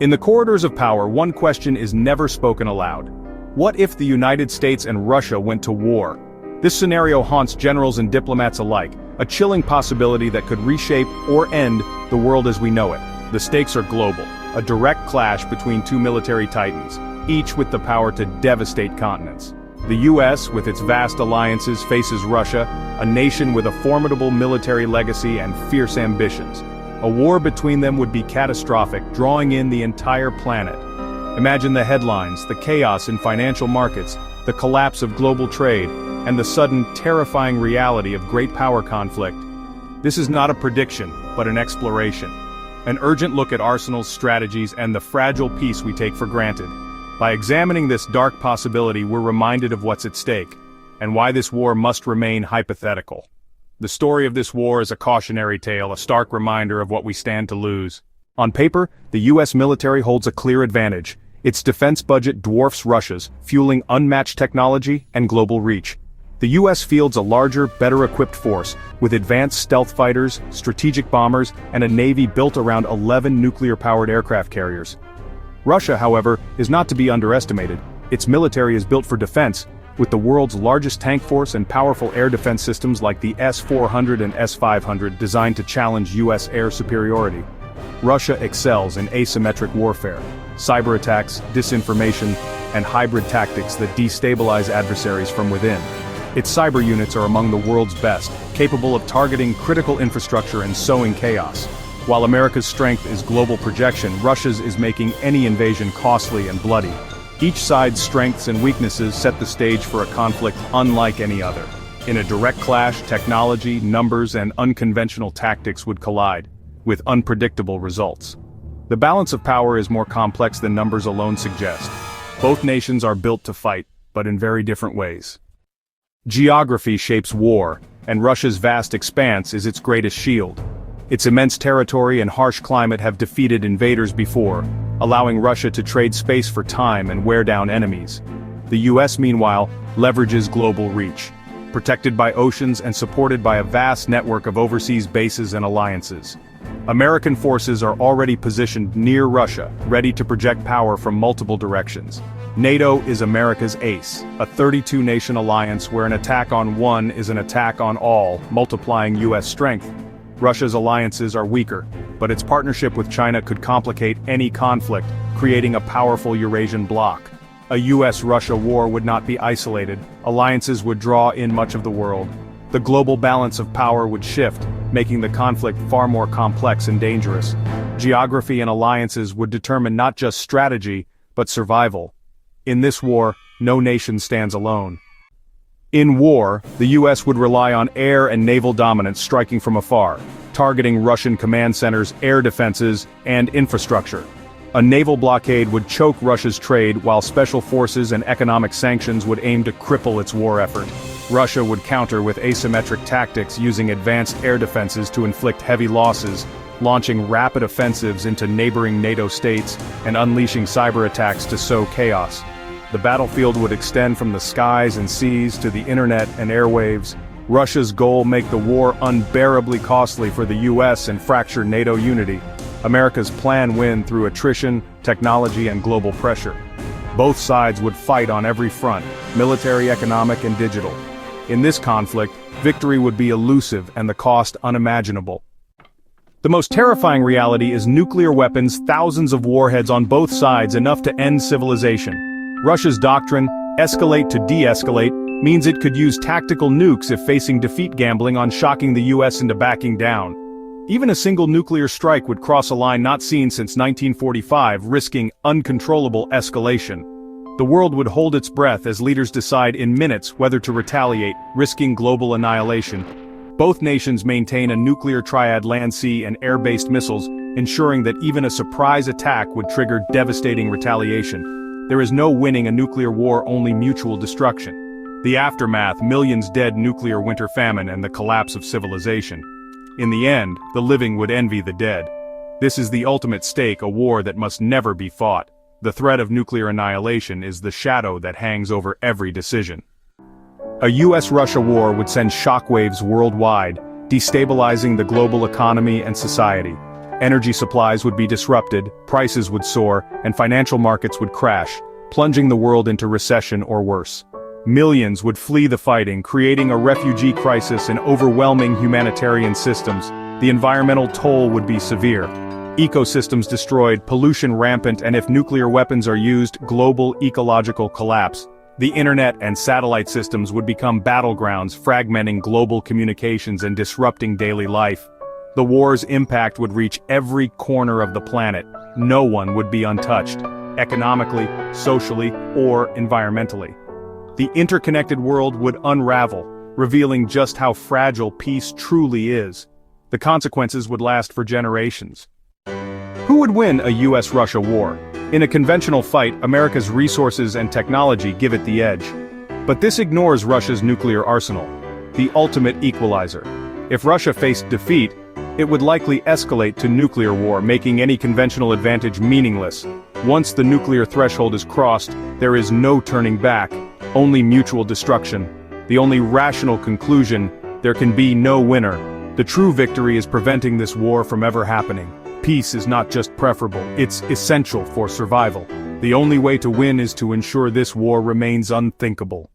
In the corridors of power, one question is never spoken aloud. What if the United States and Russia went to war? This scenario haunts generals and diplomats alike, a chilling possibility that could reshape or end the world as we know it. The stakes are global, a direct clash between two military titans, each with the power to devastate continents. The US, with its vast alliances, faces Russia, a nation with a formidable military legacy and fierce ambitions. A war between them would be catastrophic, drawing in the entire planet. Imagine the headlines, the chaos in financial markets, the collapse of global trade, and the sudden, terrifying reality of great power conflict. This is not a prediction, but an exploration. An urgent look at arsenals, strategies, and the fragile peace we take for granted. By examining this dark possibility, we're reminded of what's at stake, and why this war must remain hypothetical. The story of this war is a cautionary tale, a stark reminder of what we stand to lose. On paper, the US military holds a clear advantage. Its defense budget dwarfs Russia's, fueling unmatched technology and global reach. The US fields a larger, better-equipped force, with advanced stealth fighters, strategic bombers, and a navy built around 11 nuclear-powered aircraft carriers. Russia, however, is not to be underestimated. Its military is built for defense, with the world's largest tank force and powerful air defense systems like the S-400 and S-500 designed to challenge US air superiority. Russia excels in asymmetric warfare, cyber attacks, disinformation, and hybrid tactics that destabilize adversaries from within. Its cyber units are among the world's best, capable of targeting critical infrastructure and sowing chaos. While America's strength is global projection, Russia's is making any invasion costly and bloody. Each side's strengths and weaknesses set the stage for a conflict unlike any other. In a direct clash, technology, numbers, and unconventional tactics would collide, with unpredictable results. The balance of power is more complex than numbers alone suggest. Both nations are built to fight, but in very different ways. Geography shapes war, and Russia's vast expanse is its greatest shield. Its immense territory and harsh climate have defeated invaders before, allowing Russia to trade space for time and wear down enemies. The US, meanwhile, leverages global reach, protected by oceans and supported by a vast network of overseas bases and alliances. American forces are already positioned near Russia, ready to project power from multiple directions. NATO is America's ace, a 32-nation alliance where an attack on one is an attack on all, multiplying US strength. Russia's alliances are weaker, but its partnership with China could complicate any conflict, creating a powerful Eurasian bloc. A US-Russia war would not be isolated, alliances would draw in much of the world. The global balance of power would shift, making the conflict far more complex and dangerous. Geography and alliances would determine not just strategy, but survival. In this war, no nation stands alone. In war, the US would rely on air and naval dominance, striking from afar, targeting Russian command centers, air defenses, and infrastructure. A naval blockade would choke Russia's trade, while special forces and economic sanctions would aim to cripple its war effort. Russia would counter with asymmetric tactics, using advanced air defenses to inflict heavy losses, launching rapid offensives into neighboring NATO states, and unleashing cyber attacks to sow chaos. The battlefield would extend from the skies and seas to the internet and airwaves. Russia's goal: make the war unbearably costly for the US and fracture NATO unity. America's plan: win through attrition, technology, and global pressure. Both sides would fight on every front, military, economic, and digital. In this conflict, victory would be elusive and the cost unimaginable. The most terrifying reality is nuclear weapons, thousands of warheads on both sides, enough to end civilization. Russia's doctrine, escalate to de-escalate, means it could use tactical nukes if facing defeat, gambling on shocking the US into backing down. Even a single nuclear strike would cross a line not seen since 1945, risking uncontrollable escalation. The world would hold its breath as leaders decide in minutes whether to retaliate, risking global annihilation. Both nations maintain a nuclear triad: land, sea, and air-based missiles, ensuring that even a surprise attack would trigger devastating retaliation. There is no winning a nuclear war, only mutual destruction. The aftermath: millions dead, nuclear winter famine, and the collapse of civilization. In the end, the living would envy the dead. This is the ultimate stake, a war that must never be fought. The threat of nuclear annihilation is the shadow that hangs over every decision. A US-Russia war would send shockwaves worldwide, destabilizing the global economy and society. Energy supplies would be disrupted, prices would soar, and financial markets would crash, plunging the world into recession or worse. Millions would flee the fighting, creating a refugee crisis and overwhelming humanitarian systems. The environmental toll would be severe. Ecosystems destroyed, pollution rampant, and if nuclear weapons are used, global ecological collapse. The internet and satellite systems would become battlegrounds, fragmenting global communications and disrupting daily life. The war's impact would reach every corner of the planet. No one would be untouched, economically, socially, or environmentally. The interconnected world would unravel, revealing just how fragile peace truly is. The consequences would last for generations. Who would win a US-Russia war? In a conventional fight, America's resources and technology give it the edge. But this ignores Russia's nuclear arsenal, the ultimate equalizer. If Russia faced defeat, it would likely escalate to nuclear war, making any conventional advantage meaningless. Once the nuclear threshold is crossed, there is no turning back, only mutual destruction. The only rational conclusion: there can be no winner. The true victory is preventing this war from ever happening. Peace is not just preferable, it's essential for survival. The only way to win is to ensure this war remains unthinkable.